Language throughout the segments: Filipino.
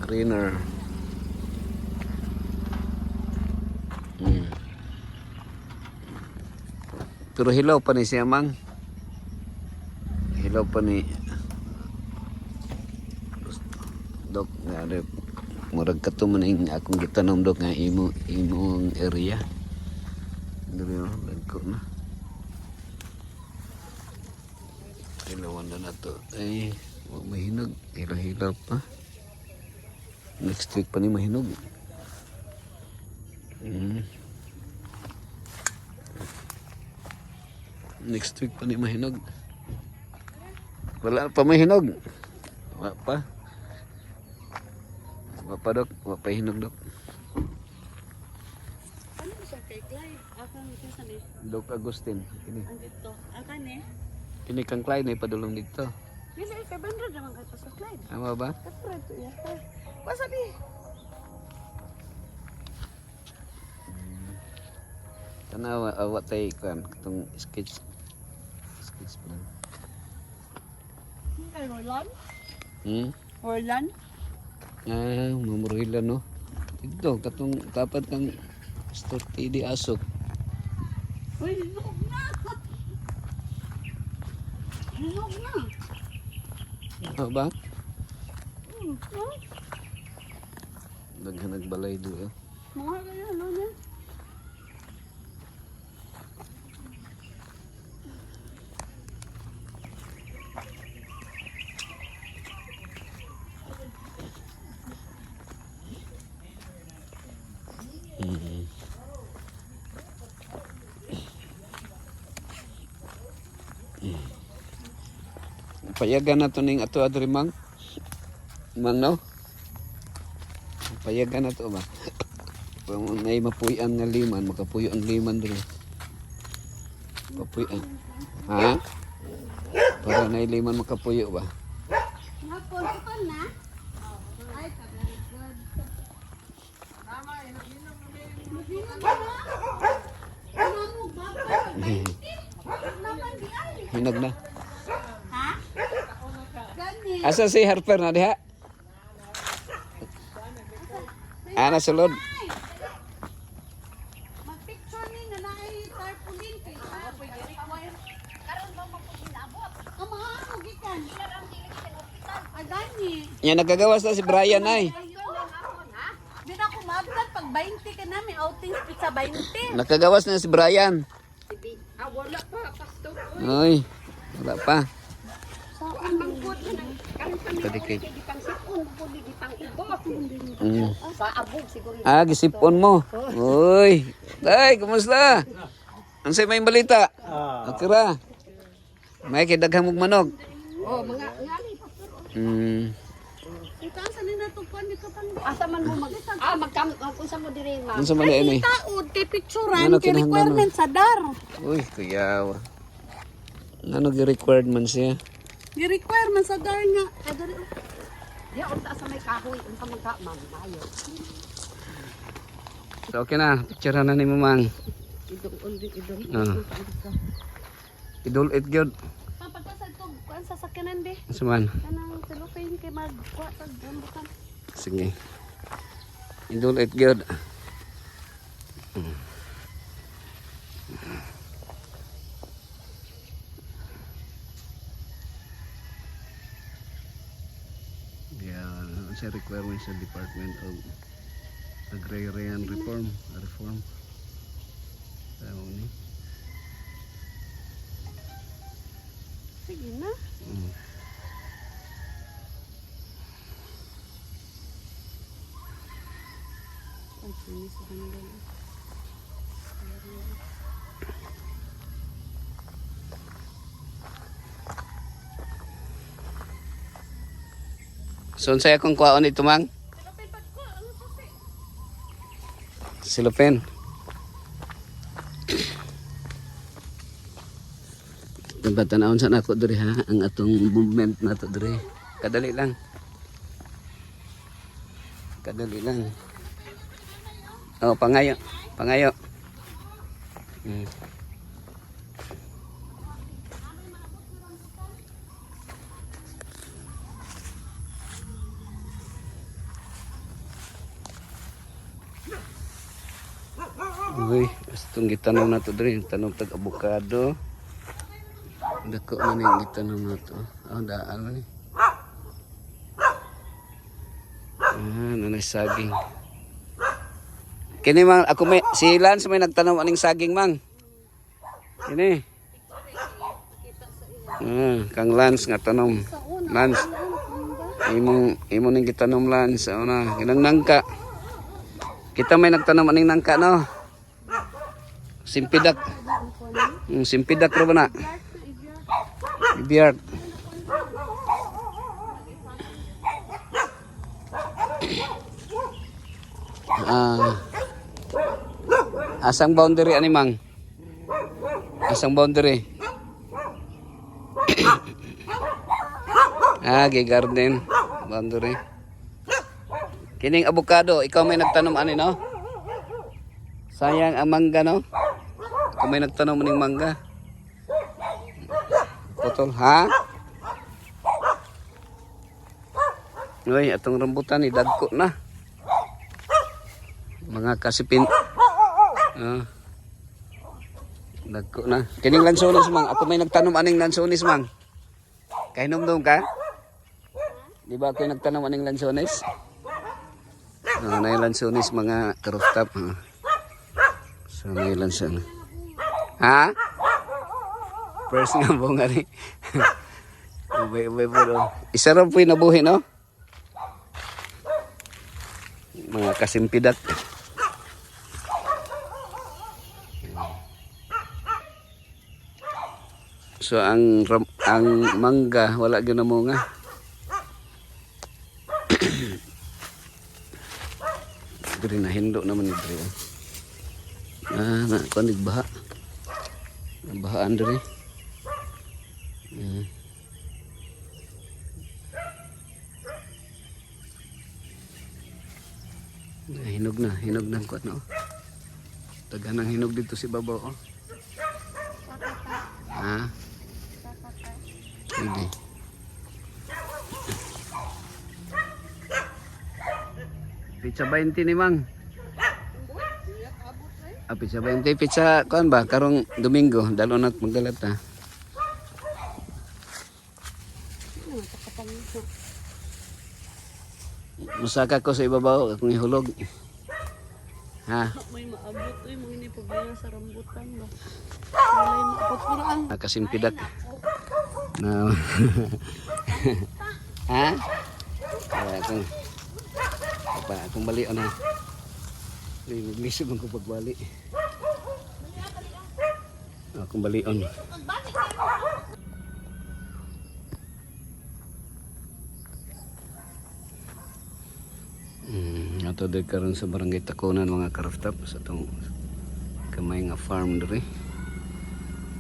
Greener. Pero hilaw pa ni siya mang. Hilaw pa ni Dok nga murag katuman ing akong gitanom dok nga imong area. Dili ko na. Hilawan na to. Ay, mahinog. Hilaw pa. Next week pa ni mahinog. Next week pa ni mahinog. Wala pa mahinog. Wala pa. Wala pa dok. Wala pa hinog dok. Ano siya kay Clyde? Akang kinsa ni? Dok Agustin. Kini. Ang dito. Akan eh. Kini kang Clyde ay padulong dito. Dili kay Bandra naman kay sa Clyde. Ama ba? Kapre to ya. Wa sabi. Tanawa awat tay kan katong sketch plan. Kay Roland? Hmm? Roland? Ah, mamurila no. Dito katong kapat kang storti di asok. Uy, lulog na! Lulog na! Ano ba? No? Daghan nagbalay do eh. Mga kaya, ano na? Payagan na to ning ato adri mang. Mang no? Payagan na to ba? Kung may mapuyan nga liman, makapuyo ang liman diri. Papuyan. Ha? Para na liman makapuyo ba? Hapon, ipon na? Ay, very good. Tama, inaginom na. Namog ba? Naman di ay. Hinag na. Ha? Gani. Asa si Harper na diha? Ana sulod. Mag-picture ni na naay tarpaulin kay karon ba mapuginaabot? Ang mga gikan. Ay gani. Nya nagagawas na si Brian ay. Di na ako maabot pag 20 ka namin outing pizza 20. Nakagawas na si Brian. Wala pa pastor. Ay, wala pa. Ang mangkot na Kadikit. di pang sipon pudi di pang ibo. Sa abog siguro. Ah, gisipon mo. Uy. Tay, kumusta? Ang say may balita? Okay ra. May kidaghang mong manog. Oh, mga ngali pastor. Ikaw sa nina tukuan dito pang. Asa man mo magkam unsa mo diri ma. Unsa man ini? Taod kay picturean Ano kay kinahanglan requirement sa dar. Uy, kuyawa. Ano gi-required man siya? Di requirement sa dar nga. Ay diri. Di unta sa may kahoy unta man ka man mayo. So, okay na. Picture na ni Mamang. Idong undi idong. Idol it good. Pagkasad to kuan sa sakyanan be. Suman. Kanang cellophane kay magkuha tag gambukan. Sige. Idol it good. Yeah, sa requirements sa Department of Agrarian Reform. Tama ni. Sige na. Ang sinis sa kanila. So, saya kong kuhaon ito, Mang? Silopin. Tanahon sa nako diri ha, ang atong movement na to diri. Kadali lang. Kadali lang. Oh, pangayo. Pangayo. Uy, itong gitanom na to diri, tanom tag avocado. Dako man yung gitanom na to. Oh, daan man ni. Nanay saging. Kini mang ako may si Lance may nagtanom aning saging mang. Kini. Kang Lance nga tanom. Lance. Imong ning gitanom Lance una kinang nangka. Kita may nagtanom aning nangka no. Simpidak. Simpidak ro ba na? Ibiyart. Asang boundary ani mang? Asang boundary? Garden boundary. Kining avocado, ikaw may nagtanom ani no? Sayang ang mangga no? Ikaw may nagtanom aning mangga. Potol ha? Uy, atong rambutan ni dagko na. Mga kasipin. Dagko na. Kining lansones mang, ako may nagtanom aning lansones mang. Kahinom-dom ka? Di ba ako yung nagtanom aning lansones? Na yung lansones mga karooftop. So na yung lansones. Ha? First nga bunga ni. Ubay-ubay po no. Isa rin po yung nabuhi no? Mga kasimpidak. So ang mangga wala gyud na mo nga. Diri na hindo naman ni diri. Na kunig baha. Bahaan diri. Hinog na kuat no. Taganang hinog dito si babaw oh. Ha? Hindi. Pizza 20 ni mang. Pizza 20 pizza kuan ba karong Domingo dalon at magdalat ta. Musaka ko sa ibabaw akong ihulog. Ha? May maabot oy mo ini problema sa rambutan ba. Walay maabot ko lang. Nakasimpidak. Na. Ha? Akong bali ana. Lisod man ko pagbali. Akong balion. Ato de karon sa barangay Takunan mga karooftop sa tong gamay nga farm diri.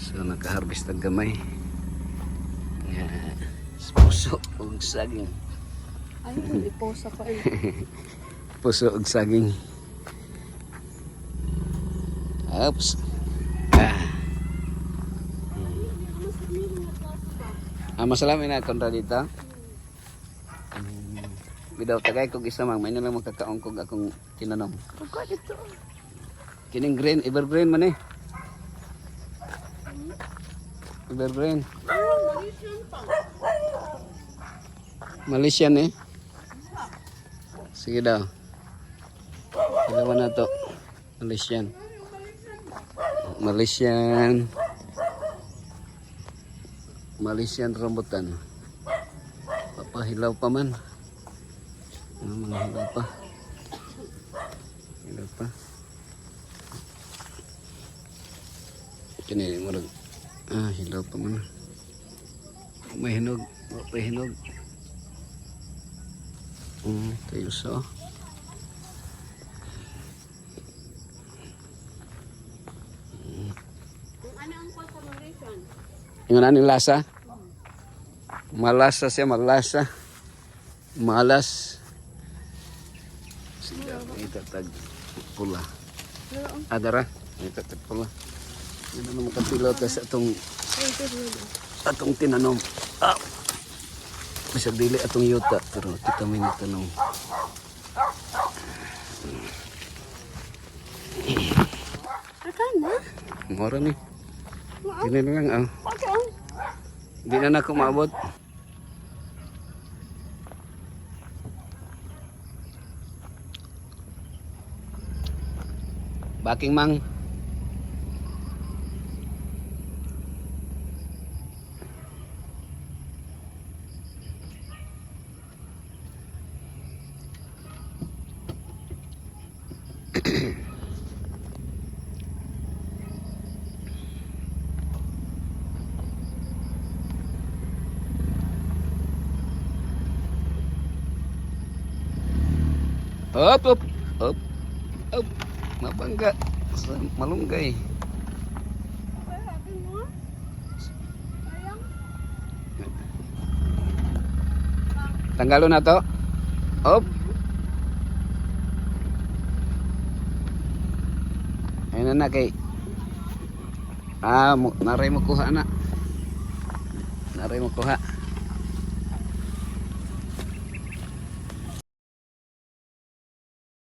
So naka-harvest ang gamay. Nga puso ug saging. Ay, iposa ko Puso ug saging. Oops. Masalamin na kontra dito. Bidaw tagay kog isa mang may na lang makakaon kog akong tinanom. Pagka dito. Kining green, evergreen man eh. Evergreen. Malaysian eh. Sige daw. Ilawan na to. Malaysian. Malaysian rambutan. Papahilaw pa man. Mga hilaw pa. Kini murag hilaw pa man. May hinog, may hinog. Tayo so. Ano ang consolation? Yung ano lasa? Malasa siya, malasa. Malas. Ito tag pula. Adara. Ito tag pula. Ito na makapilot sa atong tinanom. Masag dili atong yuta pero kita may nagtanong. Aka na? Mura ni. Ganun lang ah. Okay. Di na ako maabot. Baking mang. Up, up, up, up. Mabangga sa malunggay. Okay, happy mo? Sayang. Tanggalo na to. Up. Ayun na kay. Naray mo kuha na. Naray mo kuha.